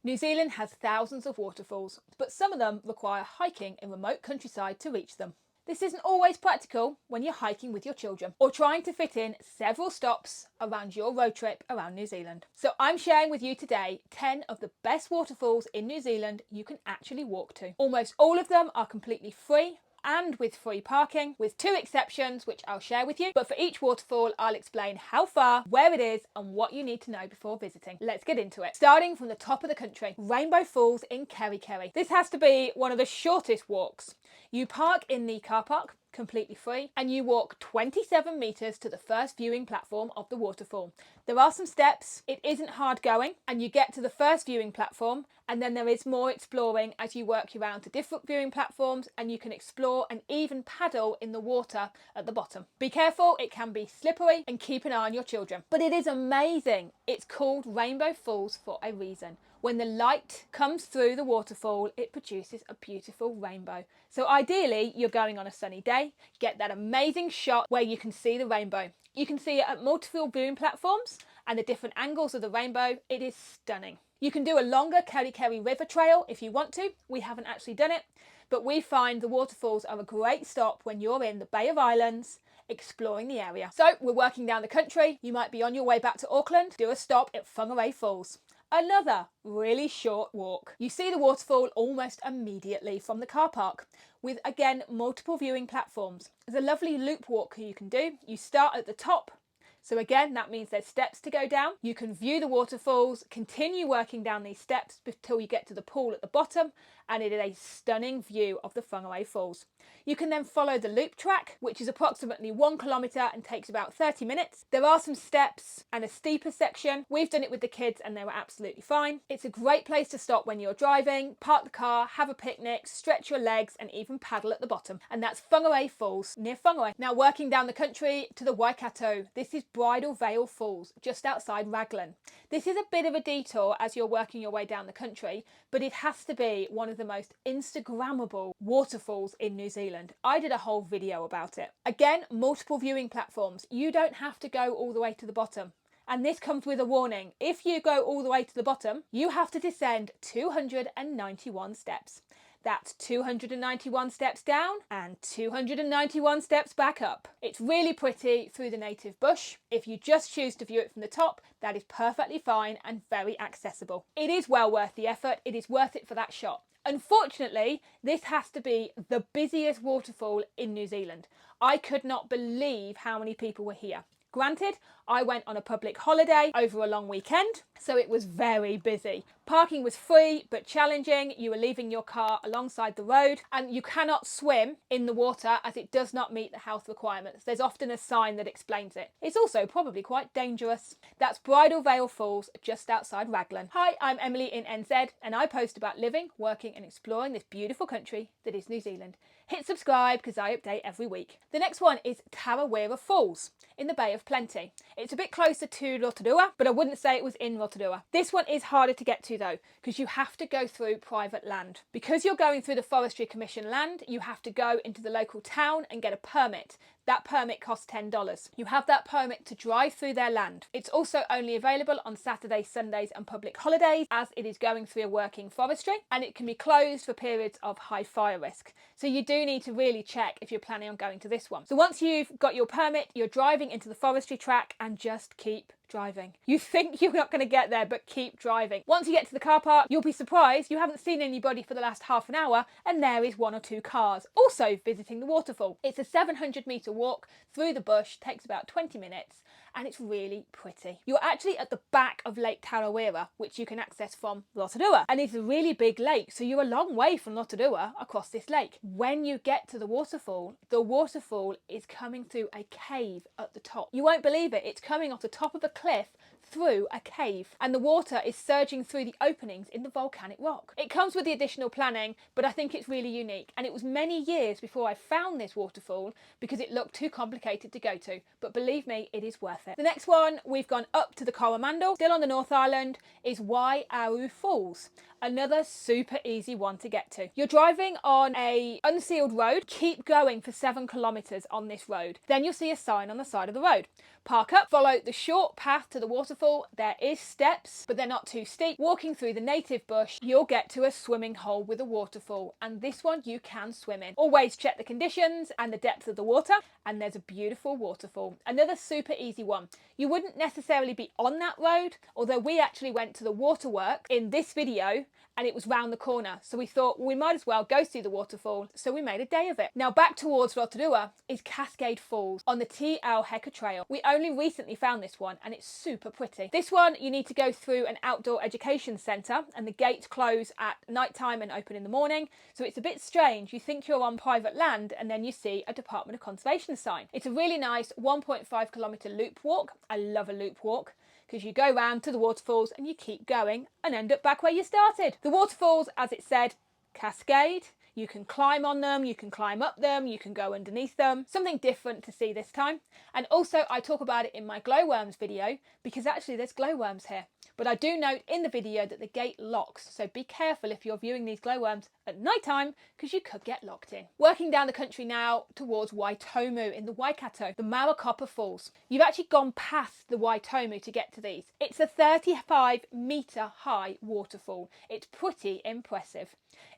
New Zealand has thousands of waterfalls, but some of them require hiking in remote countryside to reach them. This isn't always practical when you're hiking with your children or trying to fit in several stops around your road trip around New Zealand. So I'm sharing with you today 10 of the best waterfalls in New Zealand you can actually walk to. Almost all of them are completely free and with free parking, with 2 exceptions which I'll share with you. But for each waterfall, I'll explain how far, where it is, and what you need to know before visiting. Let's get into it. Starting from the top of the country, Rainbow Falls in Kerikeri. This has to be one of the shortest walks. You park in the car park, completely free, and you walk 27 metres to the first viewing platform of the waterfall. There are some steps, it isn't hard going, and you get to the first viewing platform, and then there is more exploring as you work around to different viewing platforms, and you can explore and even paddle in the water at the bottom. Be careful, it can be slippery, and keep an eye on your children. But it is amazing. It's called Rainbow Falls for a reason. When the light comes through the waterfall, it produces a beautiful rainbow. So ideally, you're going on a sunny day, get that amazing shot where you can see the rainbow. You can see it at multiple viewing platforms and the different angles of the rainbow. It is stunning. You can do a longer Kerikeri River trail if you want to. We haven't actually done it, but we find the waterfalls are a great stop when you're in the Bay of Islands, exploring the area. So we're working down the country. You might be on your way back to Auckland, do a stop at Whangārei Falls. Another really short walk. You see the waterfall almost immediately from the car park with, again, multiple viewing platforms. There's a lovely loop walk you can do. You start at the top. So again, that means there's steps to go down. You can view the waterfalls, continue working down these steps until you get to the pool at the bottom, and it is a stunning view of the Whangārei Falls. You can then follow the loop track, which is approximately 1 kilometre and takes about 30 minutes. There are some steps and a steeper section. We've done it with the kids and they were absolutely fine. It's a great place to stop when you're driving, park the car, have a picnic, stretch your legs and even paddle at the bottom. And that's Whangārei Falls near Whangārei. Now working down the country to the Waikato, this is Bridal Falls, just outside Raglan. This is a bit of a detour as you're working your way down the country, but it has to be one of the most Instagrammable waterfalls in New Zealand. I did a whole video about it. Again, multiple viewing platforms. You don't have to go all the way to the bottom. And this comes with a warning. If you go all the way to the bottom, you have to descend 291 steps. That's 291 steps down and 291 steps back up. It's really pretty through the native bush. If you just choose to view it from the top, that is perfectly fine and very accessible. It is well worth the effort. It is worth it for that shot. Unfortunately, this has to be the busiest waterfall in New Zealand. I could not believe how many people were here. Granted, I went on a public holiday over a long weekend, so it was very busy. Parking was free but challenging. You were leaving your car alongside the road and you cannot swim in the water as it does not meet the health requirements. There's often a sign that explains it. It's also probably quite dangerous. That's Bridal Falls just outside Raglan. Hi, I'm Emily in NZ and I post about living, working and exploring this beautiful country that is New Zealand. Hit subscribe because I update every week. The next one is Tarawera Falls in the Bay of Plenty. It's a bit closer to Rotorua, but I wouldn't say it was in Rotorua. This one is harder to get to though, because you have to go through private land. Because you're going through the Forestry Commission land, you have to go into the local town and get a permit. That permit costs $10. You have that permit to drive through their land. It's also only available on Saturdays, Sundays and public holidays as it is going through a working forestry, and it can be closed for periods of high fire risk. So you do need to really check if you're planning on going to this one. So once you've got your permit, you're driving into the forestry track and just keep driving. You think you're not going to get there, but keep driving. Once you get to the car park, you'll be surprised you haven't seen anybody for the last half an hour and there is 1 or 2 cars also visiting the waterfall. It's a 700-metre walk through the bush, takes about 20 minutes and it's really pretty. You're actually at the back of Lake Tarawera, which you can access from Rotorua, and it's a really big lake, so you're a long way from Rotorua across this lake. When you get to the waterfall is coming through a cave at the top. You won't believe it, it's coming off the top of a cliff through a cave, and the water is surging through the openings in the volcanic rock. It comes with the additional planning, but I think it's really unique, and it was many years before I found this waterfall because it looked too complicated to go to, but believe me, it is worth it. The next one, we've gone up to the Coromandel, still on the North Island, is Waiau Falls. Another super easy one to get to. You're driving on a unsealed road, keep going for 7 kilometres on this road. Then you'll see a sign on the side of the road. Park up, follow the short path to the waterfall waterfall there is steps, but they're not too steep. Walking through the native bush, you'll get to a swimming hole with a waterfall, and this one you can swim in. Always check the conditions and the depth of the water, and there's a beautiful waterfall. Another super easy one. You wouldn't necessarily be on that road, although we actually went to the waterworks in this video and it was round the corner, so we thought, well, we might as well go see the waterfall, so we made a day of it. Now back towards Rotorua is Cascade Falls on the Te Ao Heka Trail. We only recently found this one and it's super pretty. This one you need to go through an outdoor education centre, and the gates close at night time and open in the morning, so it's a bit strange. You think you're on private land and then you see a Department of Conservation sign. It's a really nice 1.5 kilometre loop walk. I love a loop walk, because you go round to the waterfalls and you keep going and end up back where you started. The waterfalls, as it said, cascade. You can climb on them, you can climb up them, you can go underneath them. Something different to see this time. And also I talk about it in my glowworms video, because actually there's glowworms here. But I do note in the video that the gate locks, so be careful if you're viewing these glowworms at night time, because you could get locked in. Working down the country now towards Waitomo in the Waikato, the Marokopa Falls. You've actually gone past the Waitomo to get to these. It's a 35-metre high waterfall. It's pretty impressive.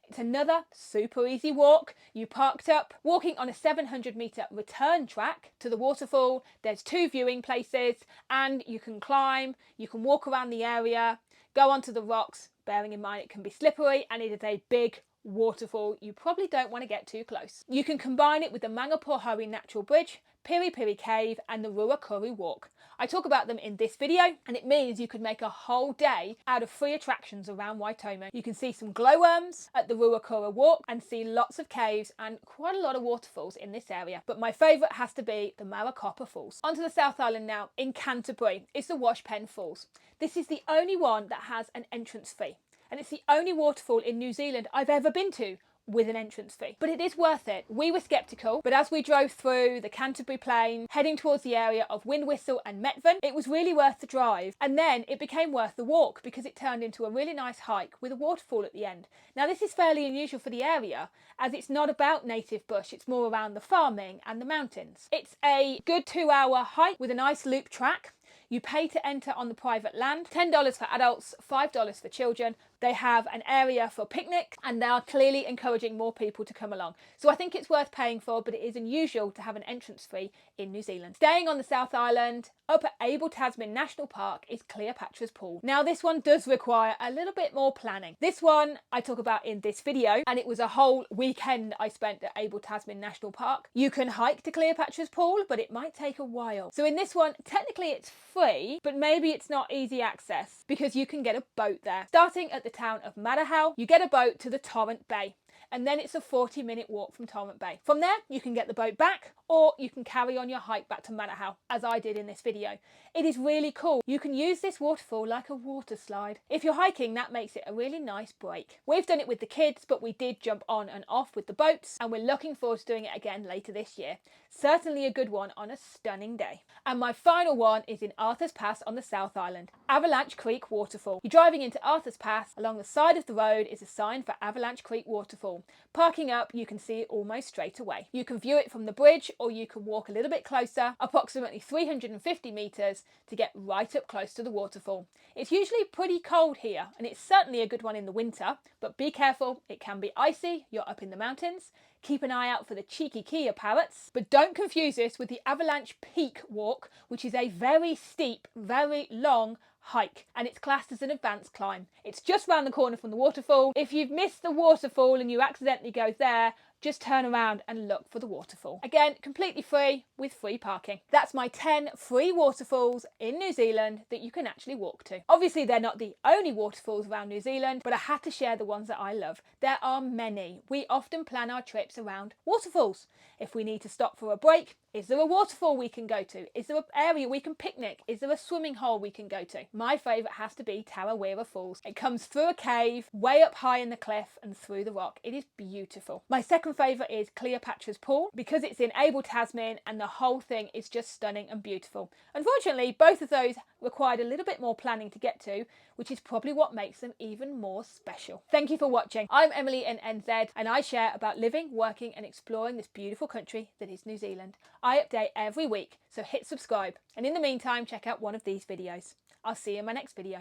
It's another super easy walk. You parked up, walking on a 700-metre return track to the waterfall. There's 2 viewing places, and you can climb, you can walk around the area, go onto the rocks, bearing in mind it can be slippery, and it is a big waterfall. You probably don't want to get too close. You can combine it with the Whangārei Natural Bridge, Piri Piri Cave and the Ruakuri Walk. I talk about them in this video, and it means you could make a whole day out of 3 attractions around Waitomo. You can see some glowworms at the Ruakuri Walk and see lots of caves and quite a lot of waterfalls in this area. But my favourite has to be the Marokopa Falls. Onto the South Island now. In Canterbury is the Washpen Falls. This is the only one that has an entrance fee, and it's the only waterfall in New Zealand I've ever been to with an entrance fee. But it is worth it. We were sceptical, but as we drove through the Canterbury Plain, heading towards the area of Windwhistle and Methven, it was really worth the drive. And then it became worth the walk, because it turned into a really nice hike with a waterfall at the end. Now this is fairly unusual for the area, as it's not about native bush, it's more around the farming and the mountains. It's a good 2-hour hike with a nice loop track. You pay to enter on the private land, $10 for adults, $5 for children. They have an area for picnics, and they are clearly encouraging more people to come along. So I think it's worth paying for, but it is unusual to have an entrance fee in New Zealand. Staying on the South Island, up at Abel Tasman National Park is Cleopatra's Pool. Now this one does require a little bit more planning. This one I talk about in this video, and it was a whole weekend I spent at Abel Tasman National Park. You can hike to Cleopatra's Pool, but it might take a while. So in this one, technically it's free, but maybe it's not easy access, because you can get a boat there. Starting at the town of Whangārei, you get a boat to the Torrent Bay, and then it's a 40-minute walk from Torrent Bay. From there, you can get the boat back, or you can carry on your hike back to Whangārei, as I did in this video. It is really cool. You can use this waterfall like a water slide. If you're hiking, that makes it a really nice break. We've done it with the kids, but we did jump on and off with the boats, and we're looking forward to doing it again later this year. Certainly a good one on a stunning day. And my final one is in Arthur's Pass on the South Island, Avalanche Creek Waterfall. You're driving into Arthur's Pass. Along the side of the road is a sign for Avalanche Creek Waterfall. Parking up, you can see it almost straight away. You can view it from the bridge, or you can walk a little bit closer, approximately 350 metres, to get right up close to the waterfall. It's usually pretty cold here, and it's certainly a good one in the winter, but be careful, it can be icy. You're up in the mountains. Keep an eye out for the cheeky Kia parrots, but don't confuse this with the Avalanche Peak Walk, which is a very steep, very long hike, and it's classed as an advanced climb. It's just round the corner from the waterfall. If you've missed the waterfall and you accidentally go there, just turn around and look for the waterfall. Again, completely free with free parking. That's my 10 free waterfalls in New Zealand that you can actually walk to. Obviously, they're not the only waterfalls around New Zealand, but I had to share the ones that I love. There are many. We often plan our trips around waterfalls. If we need to stop for a break, is there a waterfall we can go to? Is there an area we can picnic? Is there a swimming hole we can go to? My favourite has to be Tarawera Falls. It comes through a cave, way up high in the cliff and through the rock. It is beautiful. My second favourite is Cleopatra's Pool, because it's in Abel Tasman and the whole thing is just stunning and beautiful. Unfortunately, both of those required a little bit more planning to get to, which is probably what makes them even more special. Thank you for watching. I'm Emily in NZ, and I share about living, working and exploring this beautiful country that is New Zealand. I update every week, so hit subscribe, and in the meantime check out one of these videos. I'll see you in my next video.